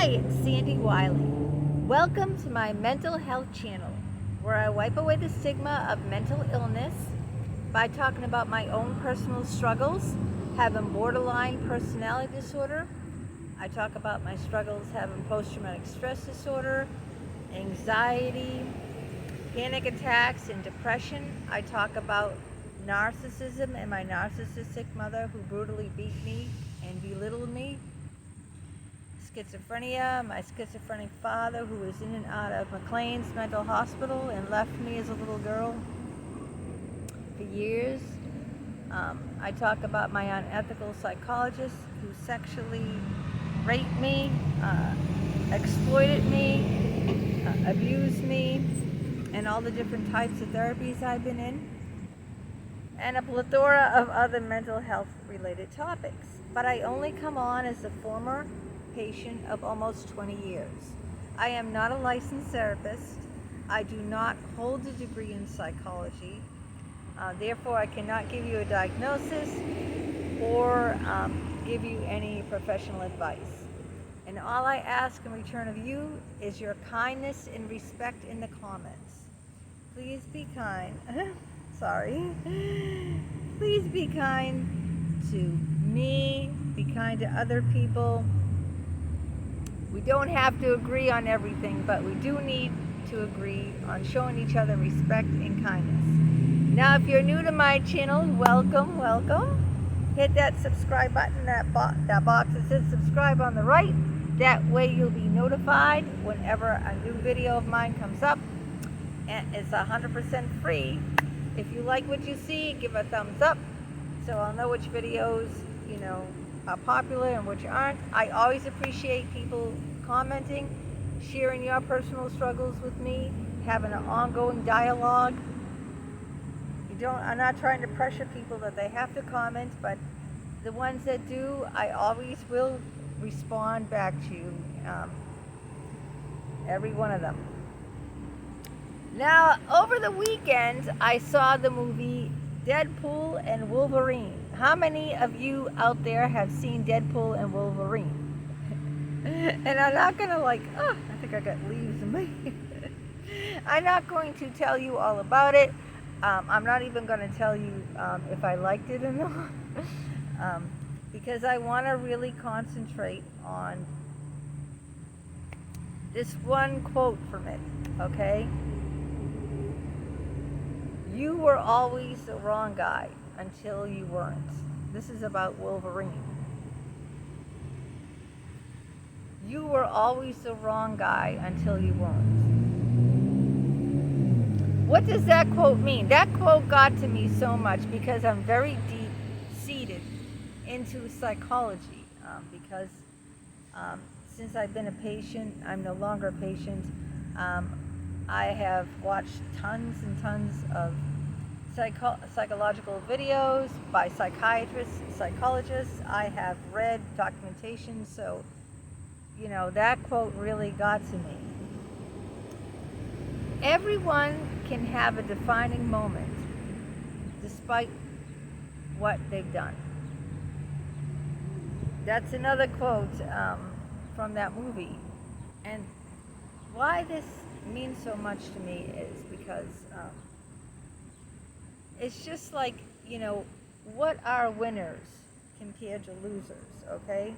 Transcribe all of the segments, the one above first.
Hi, it's Sandy Wyllie. Welcome to my mental health channel, where I wipe away the stigma of mental illness by talking about my own personal struggles, having borderline personality disorder. I talk about my struggles having post-traumatic stress disorder, anxiety, panic attacks, and depression. I talk about narcissism and my narcissistic mother who brutally beat me and belittled me. Schizophrenia, my schizophrenic father who was in and out of McLean's mental hospital and left me as a little girl for years. I talk about my unethical psychologist who sexually raped me, exploited me, abused me, and all the different types of therapies I've been in, and a plethora of other mental health related topics. But I only come on as a former patient of almost 20 years. I am not a licensed therapist. I do not hold a degree in psychology. Therefore, I cannot give you a diagnosis or give you any professional advice. And all I ask in return of you is your kindness and respect in the comments. Please be kind. Sorry. Please be kind to me. Be kind to other people. We don't have to agree on everything, but we do need to agree on showing each other respect and kindness. Now, if you're new to my channel, welcome, welcome. Hit that subscribe button, that box that says subscribe on the right. That way you'll be notified whenever a new video of mine comes up. And it's 100% free. If you like what you see, give a thumbs up so I'll know which videos, are popular and which aren't. I always appreciate people commenting, sharing your personal struggles with me, having an ongoing dialogue. I'm not trying to pressure people that they have to comment, but the ones that do, I always will respond back to you, every one of them. Now, over the weekend, I saw the movie Deadpool and Wolverine. How many of you out there have seen Deadpool and Wolverine? And I'm not going to I think I got leaves in my I'm not going to tell you all about it. I'm not even going to tell you if I liked it or not. Because I want to really concentrate on this one quote from it, okay? You were always the wrong guy until you weren't. This is about Wolverine. You were always the wrong guy until you weren't. What does that quote mean? That quote got to me so much because I'm very deep-seated into psychology. Because since I've been a patient, I'm no longer a patient. I have watched tons and tons of psychological videos by psychiatrists, psychologists. I have read documentation, so that quote really got to me. Everyone can have a defining moment despite what they've done. That's another quote from that movie. And why this means so much to me is because it's just like, what are winners compared to losers, okay?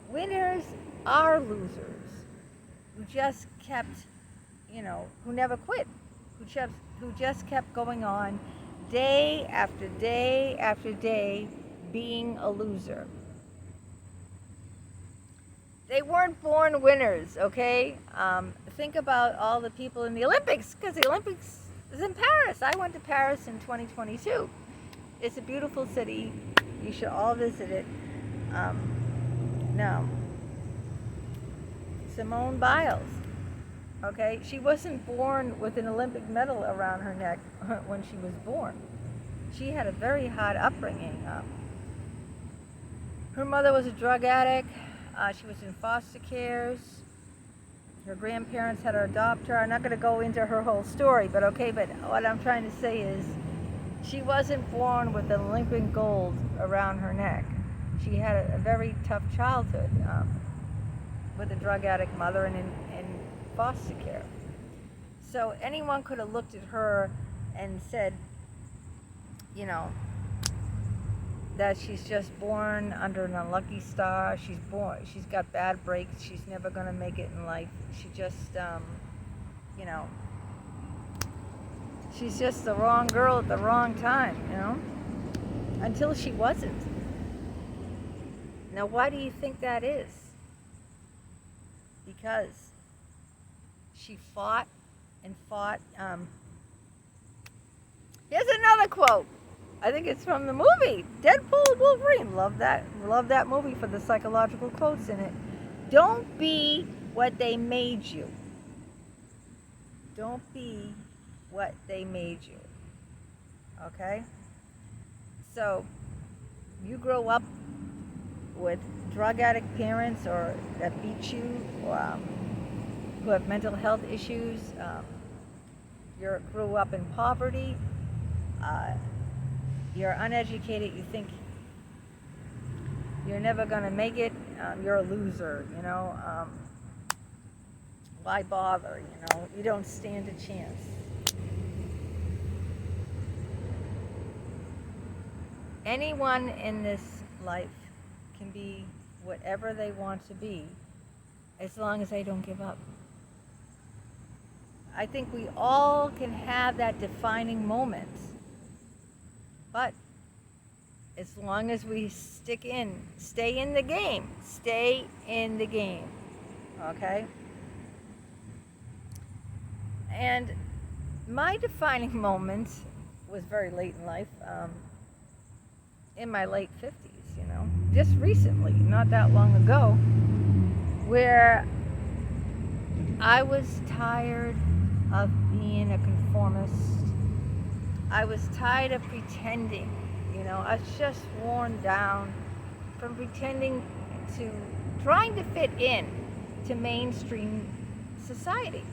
Winners are losers who just kept, who never quit, who just kept going on day after day after day being a loser. They weren't born winners, okay? Think about all the people in the Olympics, because the Olympics is in Paris. I went to Paris in 2022. It's a beautiful city. You should all visit it. Now, Simone Biles, okay? She wasn't born with an Olympic medal around her neck when she was born. She had a very hard upbringing. Her mother was a drug addict. She was in foster cares. Her grandparents had her adopt her. I'm not going to go into her whole story, but what I'm trying to say is she wasn't born with an Olympic gold around her neck. She had a very tough childhood. with a drug addict mother and in foster care. So anyone could have looked at her and said, you know, that she's just born under an unlucky star. She's got bad breaks. She's never going to make it in life. She just, you know, she's just the wrong girl at the wrong time, you know, until she wasn't. Now, why do you think that is? Because she fought and fought. Here's another quote. I think it's from the movie Deadpool Wolverine. Love that movie for the psychological quotes in it. Don't be what they made you. Don't be what they made you. Okay? So, you grow up with drug addict parents or that beat you, or, who have mental health issues. You grew up in poverty. You're uneducated. You think you're never going to make it. You're a loser, you know. Why bother, you know? You don't stand a chance. Anyone in this life can be whatever they want to be as long as they don't give up. I think we all can have that defining moment. But as long as we stay in the game, stay in the game, okay? And my defining moment was very late in life, in my late 50s, you know, just recently, not that long ago, where I was tired of being a conformist. I was tired of pretending, you know. I was just worn down from trying to fit in to mainstream society.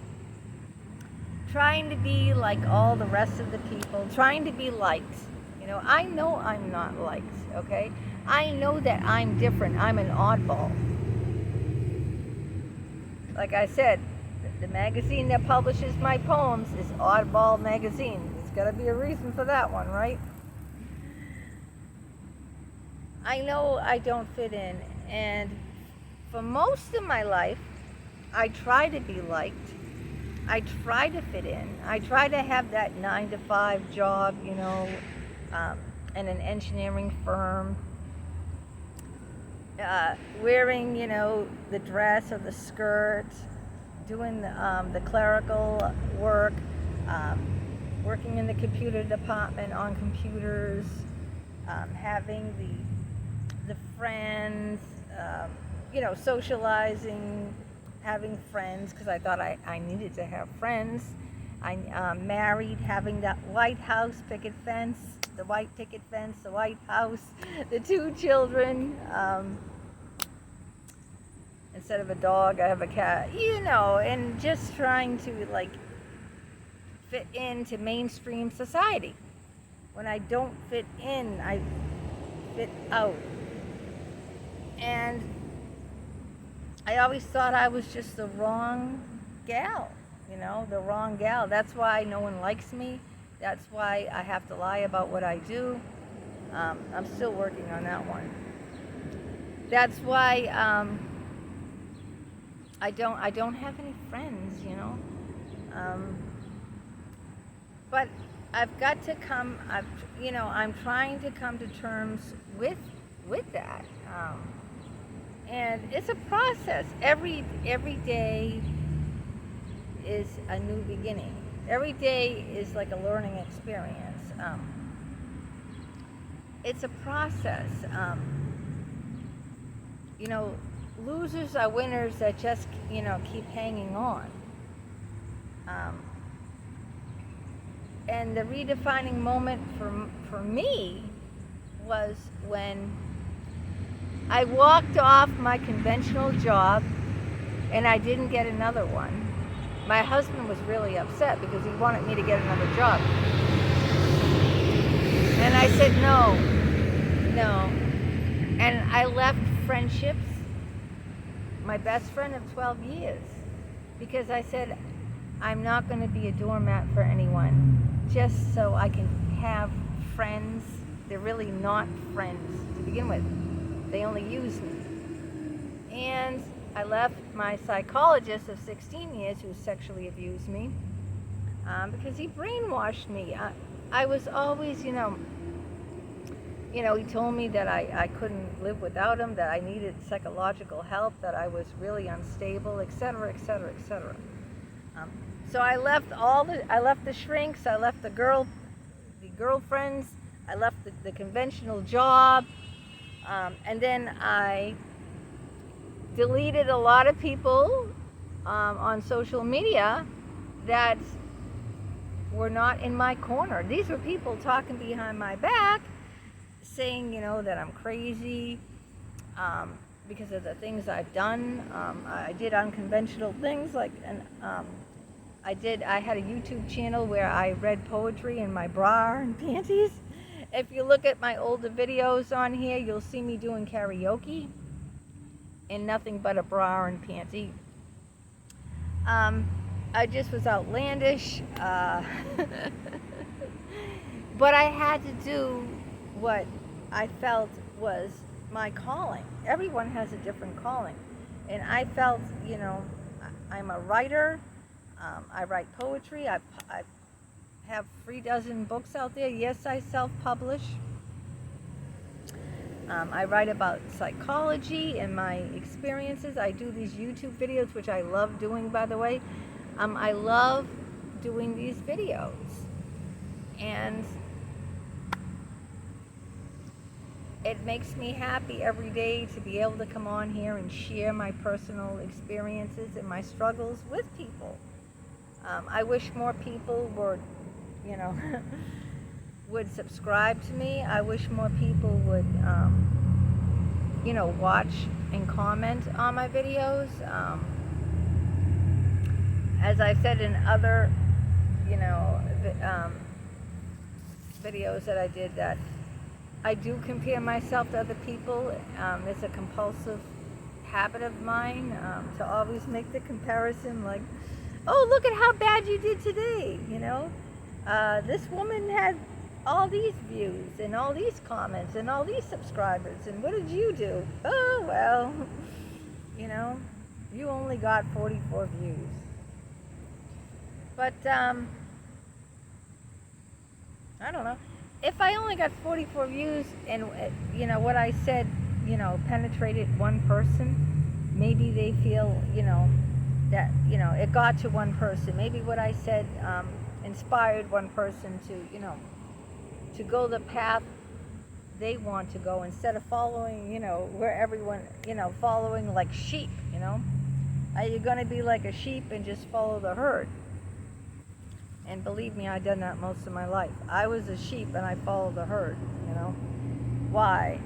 Trying to be like all the rest of the people, trying to be liked. You know, I know I'm not liked, okay? I know that I'm different. I'm an oddball. Like I said, the magazine that publishes my poems is Oddball Magazine. Got to be a reason for that one, right? I know I don't fit in, and for most of my life, I try to be liked. I try to fit in. I try to have that 9-to-5 job, you know, in an engineering firm, wearing, you know, the dress or the skirt, doing the clerical work, working in the computer department on computers, having the friends, you know, socializing, having friends, because I thought I needed to have friends. I married, having that White House picket fence, the white picket fence, the White House, the 2 children. Instead of a dog, I have a cat, you know, and just trying to, like, fit into mainstream society. When I don't fit in, I fit out. And I always thought I was just the wrong gal, you know, the wrong gal. That's why no one likes me. That's why I have to lie about what I do. I'm still working on that one. That's why I don't have any friends, you know. But I've got to I'm trying to come to terms with that. And it's a process. Every day is a new beginning. Every day is like a learning experience. It's a process. You know, losers are winners that just, you know, keep hanging on. And the redefining moment for me was when I walked off my conventional job and I didn't get another one. My husband was really upset because he wanted me to get another job. And I said no. And I left friendships, my best friend of 12 years, because I said, I'm not going to be a doormat for anyone just so I can have friends. They're really not friends to begin with. They only use me. And I left my psychologist of 16 years who sexually abused me because he brainwashed me. I was always, he told me that I couldn't live without him, that I needed psychological help, that I was really unstable, etc., etc., etc. So I left the shrinks, I left the girlfriends, I left the conventional job, and then I deleted a lot of people on social media that were not in my corner. These were people talking behind my back, saying, that I'm crazy because of the things I've done. I did unconventional things, I had a YouTube channel where I read poetry in my bra and panties. If you look at my older videos on here, you'll see me doing karaoke in nothing but a bra and panty. I just was outlandish, but I had to do what I felt was my calling. Everyone has a different calling, and I felt, I'm a writer. I write poetry. I have 36 books out there. Yes, I self-publish. I write about psychology and my experiences. I do these YouTube videos, which I love doing, by the way. I love doing these videos. And it makes me happy every day to be able to come on here and share my personal experiences and my struggles with people. I wish more people would, would subscribe to me. I wish more people would, watch and comment on my videos. As I've said in other, videos that I did, that I do compare myself to other people. It's a compulsive habit of mine to always make the comparison, like, oh, look at how bad you did today, This woman had all these views and all these comments and all these subscribers, and what did you do? Oh, well, you only got 44 views. But, I don't know. If I only got 44 views and, what I said, penetrated one person, maybe they feel, that, it got to one person. Maybe what I said inspired one person to, to go the path they want to go, instead of following, where everyone, following like sheep, Are you going to be like a sheep and just follow the herd? And believe me, I've done that most of my life. I was a sheep and I followed the herd, Why?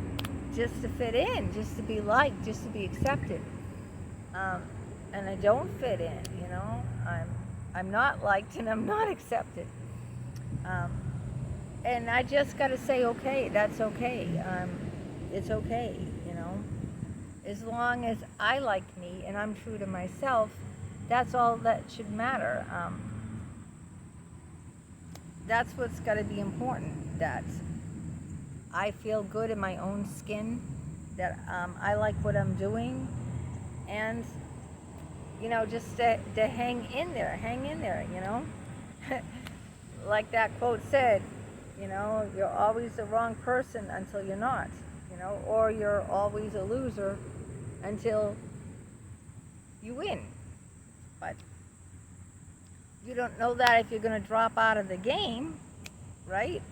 Just to fit in, just to be liked, just to be accepted. And I don't fit in, I'm not liked and I'm not accepted. And I just got to say, okay, that's okay. It's okay, As long as I like me and I'm true to myself, that's all that should matter. That's what's got to be important, that I feel good in my own skin, that I like what I'm doing, and, just to hang in there, Like that quote said, you're always the wrong person until you're not, or you're always a loser until you win. But you don't know that if you're going to drop out of the game, right?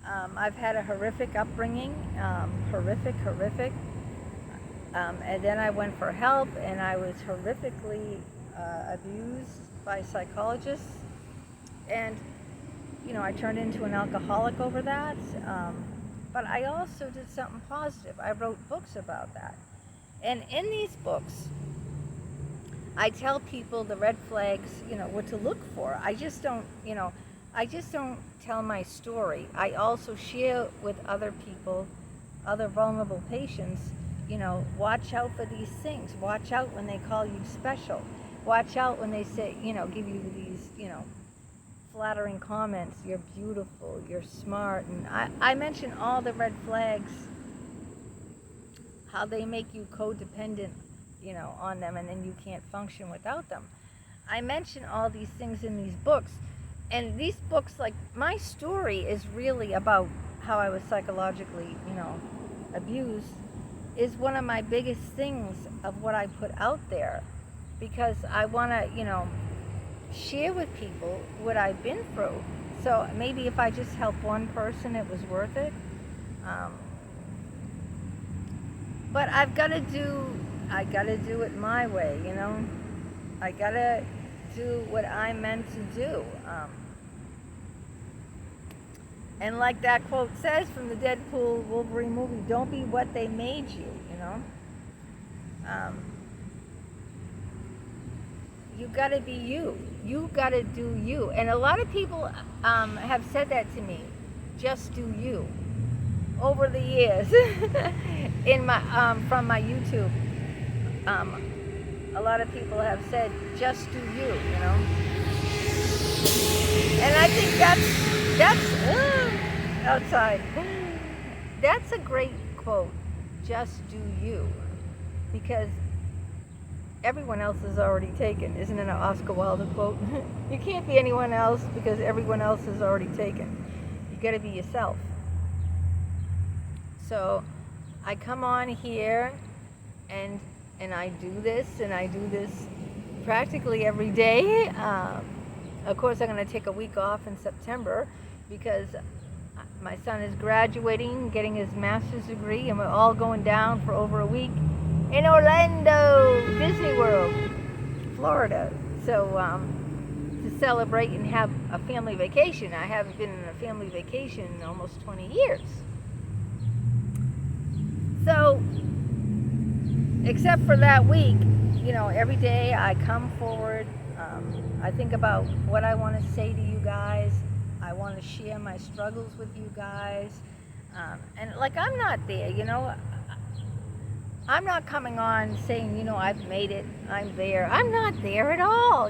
I've had a horrific upbringing, horrific. And then I went for help, and I was horrifically abused by psychologists. And, I turned into an alcoholic over that. But I also did something positive. I wrote books about that. And in these books, I tell people the red flags, what to look for. I just don't tell my story. I also share with other people, other vulnerable patients, watch out for these things. Watch out when they call you special. Watch out when they say, give you these, flattering comments. You're beautiful, you're smart. And I mention all the red flags, how they make you codependent, on them, and then you can't function without them. I mention all these things in these books. And these books, like, my story is really about how I was psychologically, abused, is one of my biggest things of what I put out there, because I want to, share with people what I've been through. So maybe if I just help one person, it was worth it. But I gotta do it my way, I gotta do what I'm meant to do. And like that quote says from the Deadpool Wolverine movie, don't be what they made you, You gotta be you. You gotta do you. And a lot of people have said that to me. Just do you. Over the years, in my from my YouTube, a lot of people have said, just do you, And I think that's outside. That's a great quote. Just do you, because everyone else is already taken. Isn't it an Oscar Wilde quote? You can't be anyone else because everyone else is already taken. You got to be yourself. So I come on here and I do this, and I do this practically every day. Of course, I'm going to take a week off in September because my son is graduating, getting his master's degree, and we're all going down for over a week in Orlando, Disney World, Florida. So to celebrate and have a family vacation. I haven't been in a family vacation in almost 20 years. So, except for that week, every day I come forward. I think about what I want to say to you guys. I want to share my struggles with you guys. And like, I'm not there, I'm not coming on saying, I've made it, I'm there. I'm not there at all,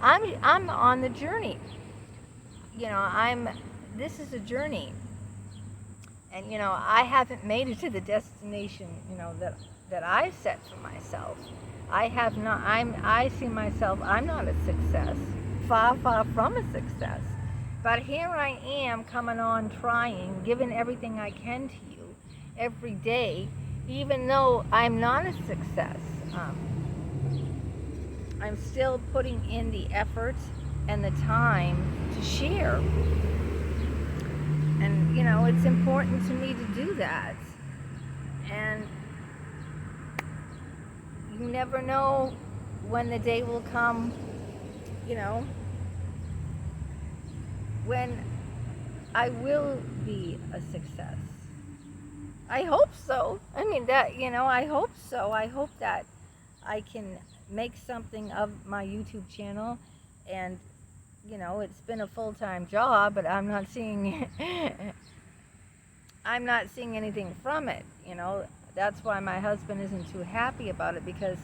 I'm on the journey. This is a journey. And, I haven't made it to the destination, that I set for myself. I have not, I see myself, I'm not a success. Far, far from a success. But here I am coming on, trying, giving everything I can to you every day, even though I'm not a success. I'm still putting in the effort and the time to share. And, it's important to me to do that. And you never know when the day will come, when I will be a success. I hope so. I mean, I hope so. I hope that I can make something of my YouTube channel, and it's been a full-time job, but I'm not seeing anything from it. That's why my husband isn't too happy about it, because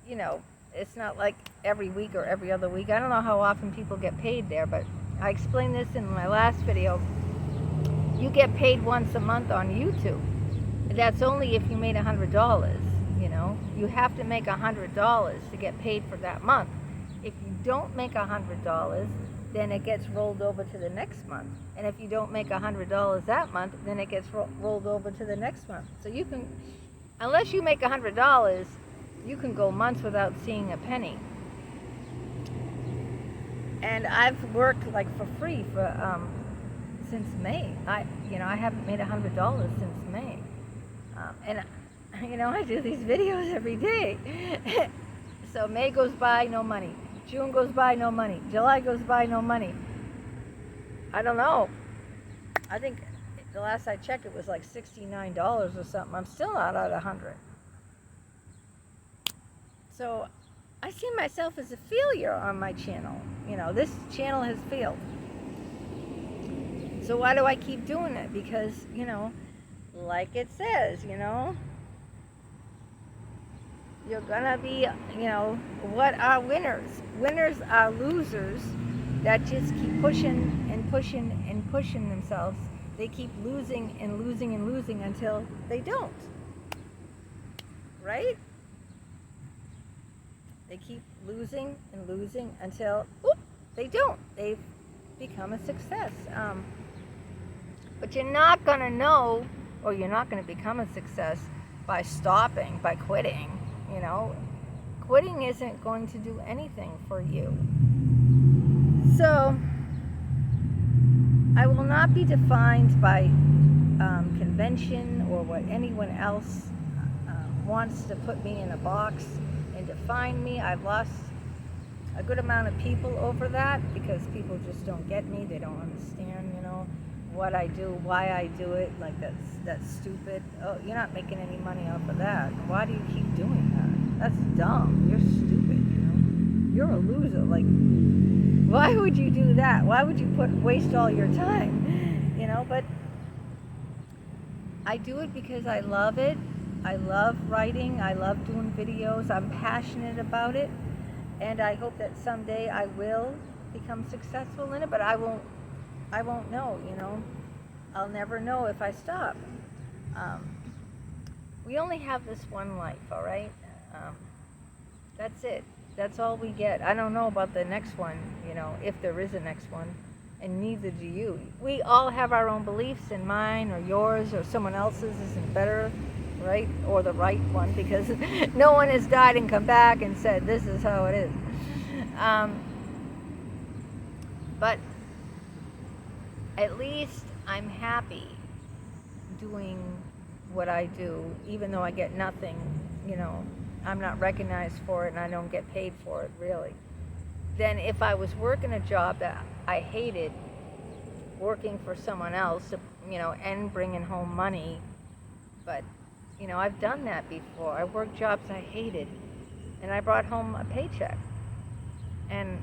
it's not like every week or every other week. I don't know how often people get paid there, but I explained this in my last video. You get paid once a month on YouTube. That's only if you made $100. You have to make $100 to get paid for that month. If you don't make $100, then it gets rolled over to the next month. And if you don't make $100 that month, then it gets rolled over to the next month. So you can, unless you make $100, you can go months without seeing a penny. And I've worked like for free for since May. I haven't made $100 since May. And I do these videos every day. So May goes by, no money. June goes by, no money. July goes by, no money. I don't know. I think the last I checked, it was like $69 or something. I'm still not at 100. So I see myself as a failure on my channel. This channel has failed. So why do I keep doing it? Because, like it says, You're gonna be, what are winners? Winners are losers that just keep pushing and pushing and pushing themselves. They keep losing and losing and losing until they don't. Right? They keep losing and losing until they don't. They've become a success. But you're not going to know, or you're not going to become a success by stopping, by quitting. Quitting isn't going to do anything for you. So I will not be defined by convention or what anyone else wants to put me in a box and define me. I've lost a good amount of people over that because people just don't get me. They don't understand, what I do, why I do it. Like, that's stupid. Oh, you're not making any money off of that. Why do you keep doing that? That's dumb. You're stupid, You're a loser. Like, why would you do that? Why would you waste all your time? But I do it because I love it. I love writing. I love doing videos. I'm passionate about it. And I hope that someday I will become successful in it, but I won't know, I'll never know if I stop. We only have this one life, all right? That's it. That's all we get. I don't know about the next one, if there is a next one, and neither do you. We all have our own beliefs, and mine or yours or someone else's isn't better, right? Or the right one, because no one has died and come back and said, this is how it is. But at least I'm happy doing what I do, even though I get nothing, I'm not recognized for it and I don't get paid for it, really. Then if I was working a job that I hated, working for someone else, and bringing home money, but, I've done that before. I worked jobs I hated, and I brought home a paycheck. And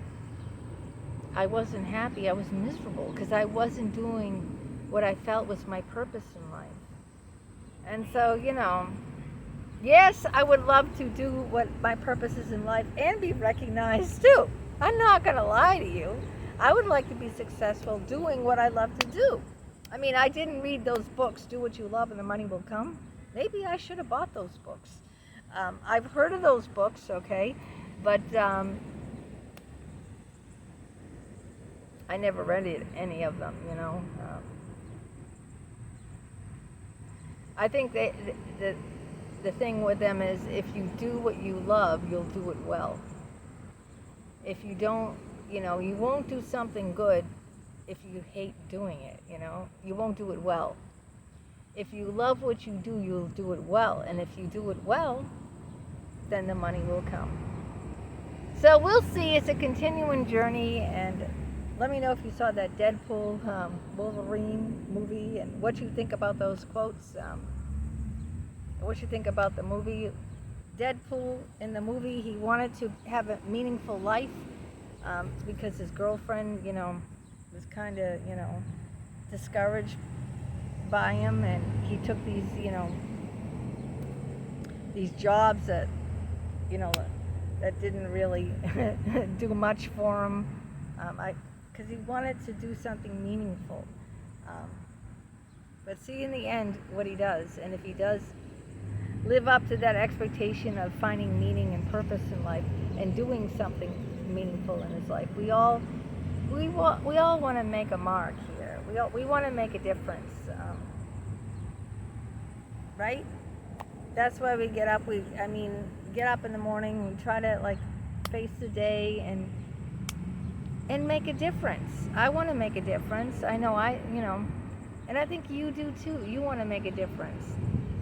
I wasn't happy. I was miserable because I wasn't doing what I felt was my purpose in life. And so, yes, I would love to do what my purpose is in life and be recognized too. I'm not going to lie to you. I would like to be successful doing what I love to do. I mean, I didn't read those books, Do What You Love and the Money Will Come. Maybe I should have bought those books. I've heard of those books, okay, but I never read any of them, I think the thing with them is if you do what you love, you'll do it well. If you don't, you won't do something good if you hate doing it, you won't do it well. If you love what you do, you'll do it well. And if you do it well, then the money will come. So we'll see. It's a continuing journey, and let me know if you saw that Deadpool Wolverine movie and what you think about those quotes. What you think about the movie. Deadpool, in the movie, he wanted to have a meaningful life because his girlfriend, was kind of, discouraged by him, and he took these, these jobs that, that didn't really do much for him. Because he wanted to do something meaningful. But see in the end what he does, and if he does live up to that expectation of finding meaning and purpose in life and doing something meaningful in his life, we all want to make a mark here. We want to make a difference, right? That's why we get up. Get up in the morning. We try to face the day and make a difference. I want to make a difference. I know and I think you do too. You want to make a difference.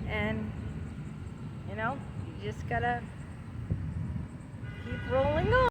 And, you just gotta keep rolling on.